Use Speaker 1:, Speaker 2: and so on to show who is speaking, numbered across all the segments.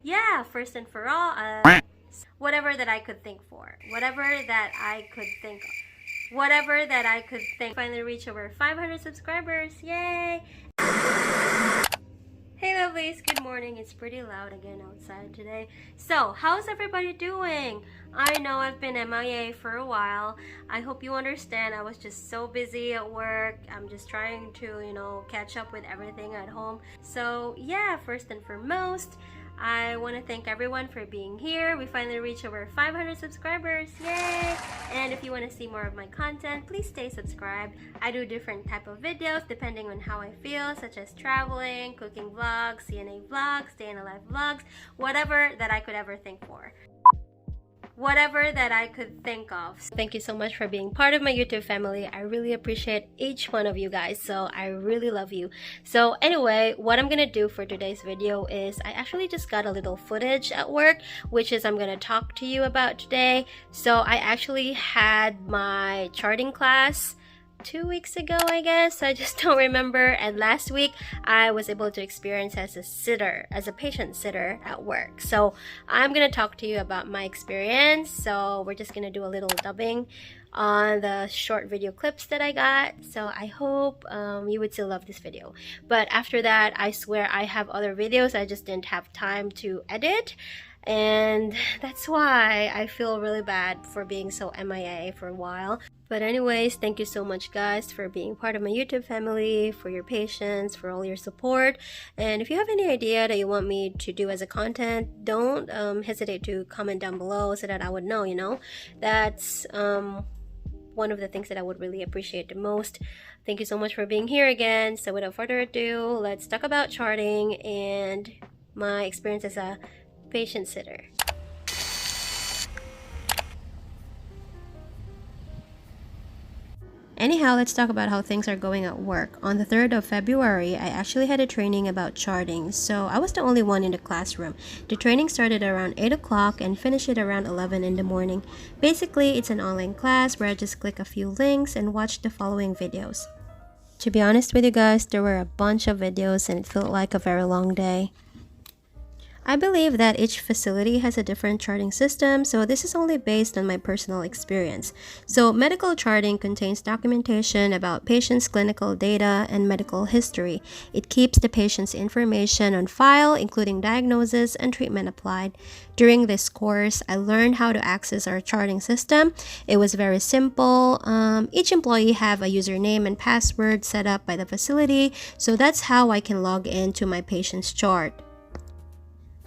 Speaker 1: yeah, first and for all, whatever that I could think for, whatever that I could think of, whatever that I could think. Finally reach over 500 subscribers, yay! Hey lovelies, good morning. It's pretty loud again outside today. So, how's everybody doing? I know I've been MIA for a while. I hope you understand. I was just so busy at work. I'm just trying to, catch up with everything at home. So, yeah, first and foremost, I want to thank everyone for being here. We finally reached over 500 subscribers, yay! And if you want to see more of my content, please stay subscribed. I do different type of videos depending on how I feel, such as traveling, cooking vlogs, CNA vlogs, day in a life vlogs, whatever that I could ever think for. Whatever that I could think of. Thank you so much for being part of my YouTube family. I really appreciate each one of you guys, so I really love you. So anyway, what I'm gonna do for today's video is I actually just got a little footage at work, which is I'm gonna talk to you about today. So I actually had my charting class 2 weeks ago, I guess. I just don't remember. And last week I was able to experience as a patient sitter at work. So I'm gonna talk to you about my experience. So we're just gonna do a little dubbing on the short video clips that I got. So I hope you would still love this video. But after that, I swear I have other videos. I just didn't have time to edit. And that's why I feel really bad for being so MIA for a while. But anyways, thank you so much guys for being part of my YouTube family, for your patience, for all your support. And if you have any idea that you want me to do as a content, don't hesitate to comment down below so that I would know, That's one of the things that I would really appreciate the most. Thank you so much for being here again. So without further ado, let's talk about charting and my experience as a patient sitter. Anyhow, let's talk about how things are going at work. On the 3rd of February, I actually had a training about charting, so I was the only one in the classroom. The training started around 8 o'clock and finished at around 11 in the morning. Basically, it's an online class where I just click a few links and watch the following videos. To be honest with you guys, there were a bunch of videos and it felt like a very long day. I believe that each facility has a different charting system, so this is only based on my personal experience. So medical charting contains documentation about patients' clinical data and medical history. It keeps the patient's information on file, including diagnosis and treatment applied. During this course, I learned how to access our charting system. It was very simple. Each employee have a username and password set up by the facility, so that's how I can log into my patient's chart.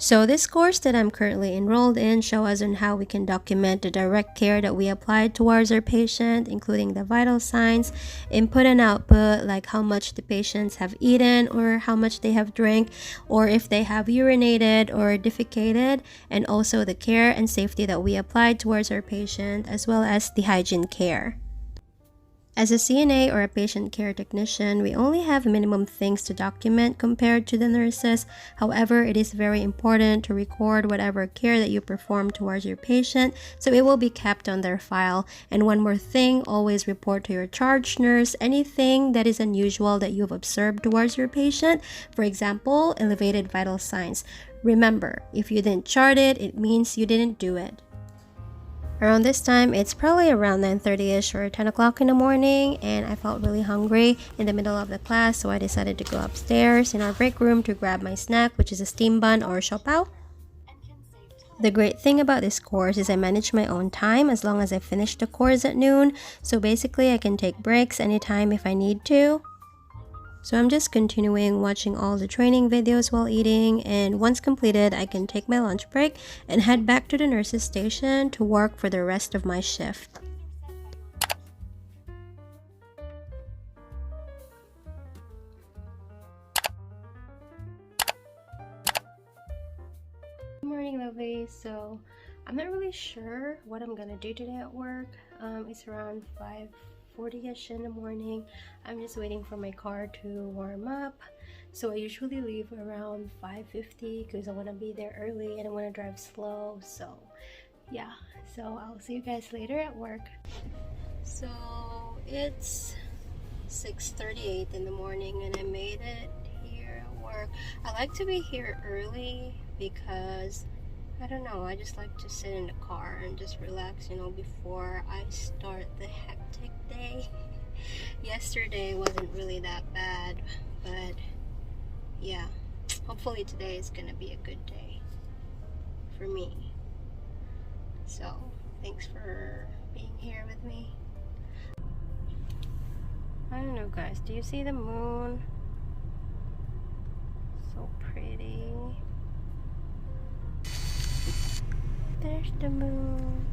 Speaker 1: So this course that I'm currently enrolled in shows us on how we can document the direct care that we applied towards our patient, including the vital signs, input and output, like how much the patients have eaten or how much they have drank, or if they have urinated or defecated, and also the care and safety that we applied towards our patient, as well as the hygiene care. As a CNA or a patient care technician, we only have minimum things to document compared to the nurses. However, it is very important to record whatever care that you perform towards your patient, so it will be kept on their file. And one more thing, always report to your charge nurse anything that is unusual that you've observed towards your patient. For example, elevated vital signs. Remember, if you didn't chart it, it means you didn't do it. Around this time, it's probably around 9:30ish or 10 o'clock in the morning, and I felt really hungry in the middle of the class, so I decided to go upstairs in our break room to grab my snack, which is a steam bun or xoxo. The great thing about this course is I manage my own time as long as I finish the course at noon, so basically I can take breaks anytime if I need to. So I'm just continuing watching all the training videos while eating, and once completed, I can take my lunch break and head back to the nurse's station to work for the rest of my shift. Good morning, lovely. So I'm not really sure what I'm gonna do today at work. It's around 5:40ish in the morning. I'm just waiting for my car to warm up. So I usually leave around 5:50 because I want to be there early and I want to drive slow. So yeah, so I'll see you guys later at work. So it's 6:38 in the morning and I made it here at work. I like to be here early because I don't know, I just like to sit in the car and just relax, you know, before I start the hectic day. Yesterday wasn't really that bad, but yeah, hopefully today is gonna be a good day for me. So thanks for being here with me. I don't know, guys, do you see the moon? So pretty. There's the moon.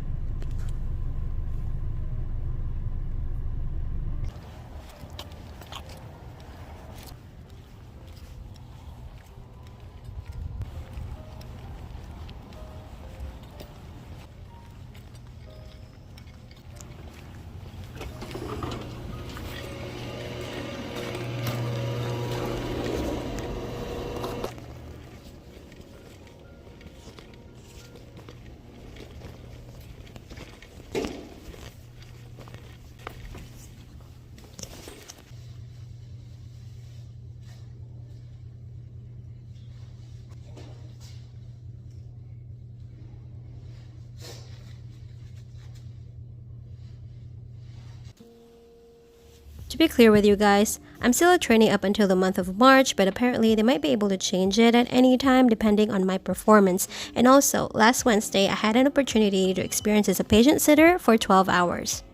Speaker 1: To be clear with you guys, I'm still at training up until the month of March, but apparently they might be able to change it at any time depending on my performance. And also, last Wednesday, I had an opportunity to experience as a patient sitter for 12 hours.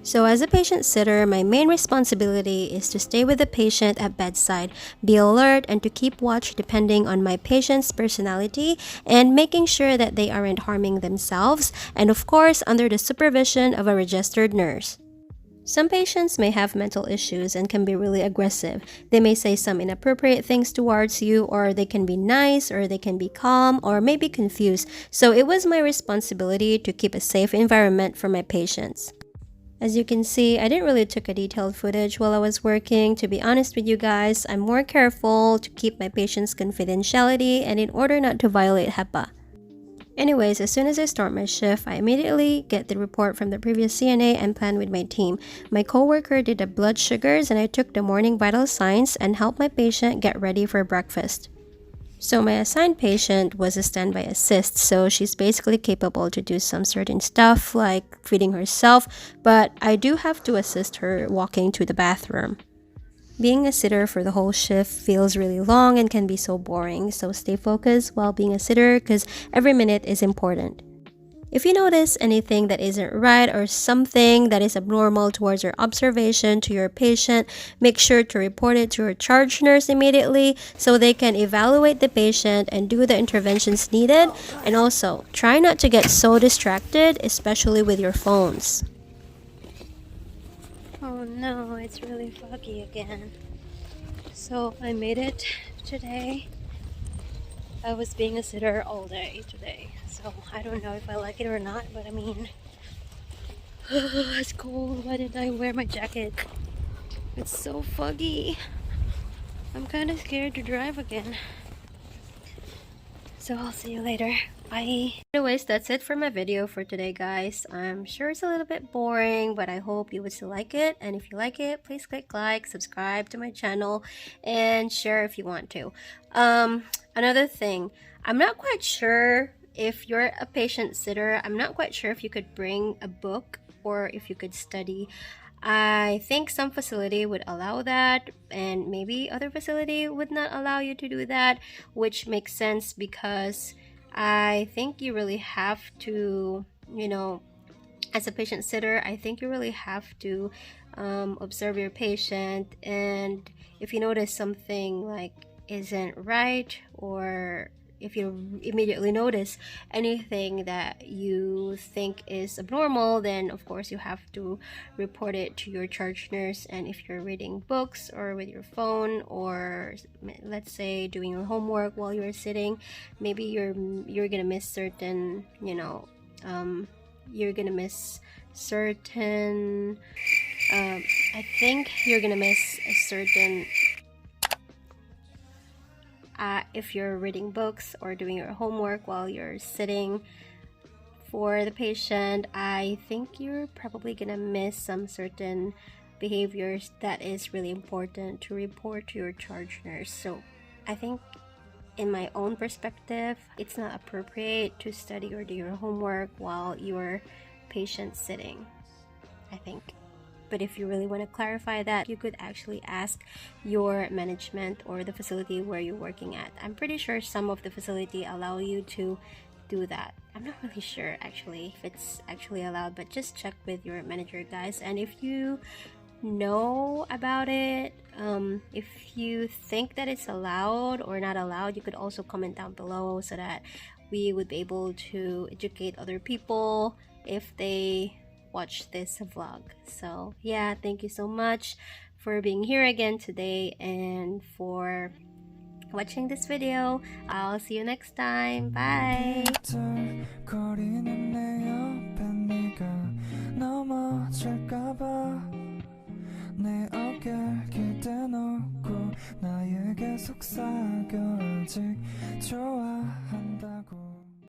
Speaker 1: So as a patient sitter, my main responsibility is to stay with the patient at bedside, be alert, and to keep watch depending on my patient's personality and making sure that they aren't harming themselves, and of course under the supervision of a registered nurse. Some patients may have mental issues and can be really aggressive. They may say some inappropriate things towards you, or they can be nice, or they can be calm, or maybe confused. So it was my responsibility to keep a safe environment for my patients. As you can see, I didn't really take a detailed footage while I was working. To be honest with you guys, I'm more careful to keep my patients' confidentiality and in order not to violate HEPA. Anyways, as soon as I start my shift, I immediately get the report from the previous CNA and plan with my team. My coworker did the blood sugars and I took the morning vital signs and helped my patient get ready for breakfast. So my assigned patient was a standby assist, so she's basically capable to do some certain stuff like feeding herself, but I do have to assist her walking to the bathroom. Being a sitter for the whole shift feels really long and can be so boring, so stay focused while being a sitter because every minute is important. If you notice anything that isn't right or something that is abnormal towards your observation to your patient, make sure to report it to your charge nurse immediately so they can evaluate the patient and do the interventions needed. And also, try not to get so distracted, especially with your phones. Oh no, it's really foggy again. So I made it today. I was being a sitter all day today. So I don't know if I like it or not, but I mean, it's cold. Why didn't I wear my jacket? It's so foggy. I'm kind of scared to drive again. So I'll see you later. Bye. Anyways, that's it for my video for today, guys. I'm sure it's a little bit boring, but I hope you would still like it. And if you like it, please click like, subscribe to my channel, and share if you want to. Another thing, I'm not quite sure if you're a patient sitter. I'm not quite sure if you could bring a book or if you could study. I think some facility would allow that, and maybe other facility would not allow you to do that, which makes sense because I think you really have to, you know, as a patient sitter, I think you really have to observe your patient, and if you notice something like isn't right, or if you immediately notice anything that you think is abnormal, then of course you have to report it to your charge nurse. And if you're reading books or with your phone, or let's say doing your homework while you're sitting, maybe you're gonna miss certain, you know, you're gonna miss certain I think you're gonna miss a certain if you're reading books or doing your homework while you're sitting for the patient, I think you're probably gonna miss some certain behaviors that is really important to report to your charge nurse. So I think in my own perspective, it's not appropriate to study or do your homework while you're patient sitting, I think. But if you really want to clarify that, you could actually ask your management or the facility where you're working at. I'm pretty sure some of the facility allow you to do that. I'm not really sure actually if it's actually allowed, but just check with your manager, guys. And if you know about it, if you think that it's allowed or not allowed, you could also comment down below so that we would be able to educate other people if they watch this vlog. So yeah, thank you so much for being here again today and for watching this video. I'll see you next time. Bye. 내 어깨 기대놓고 나에게 속삭여 아직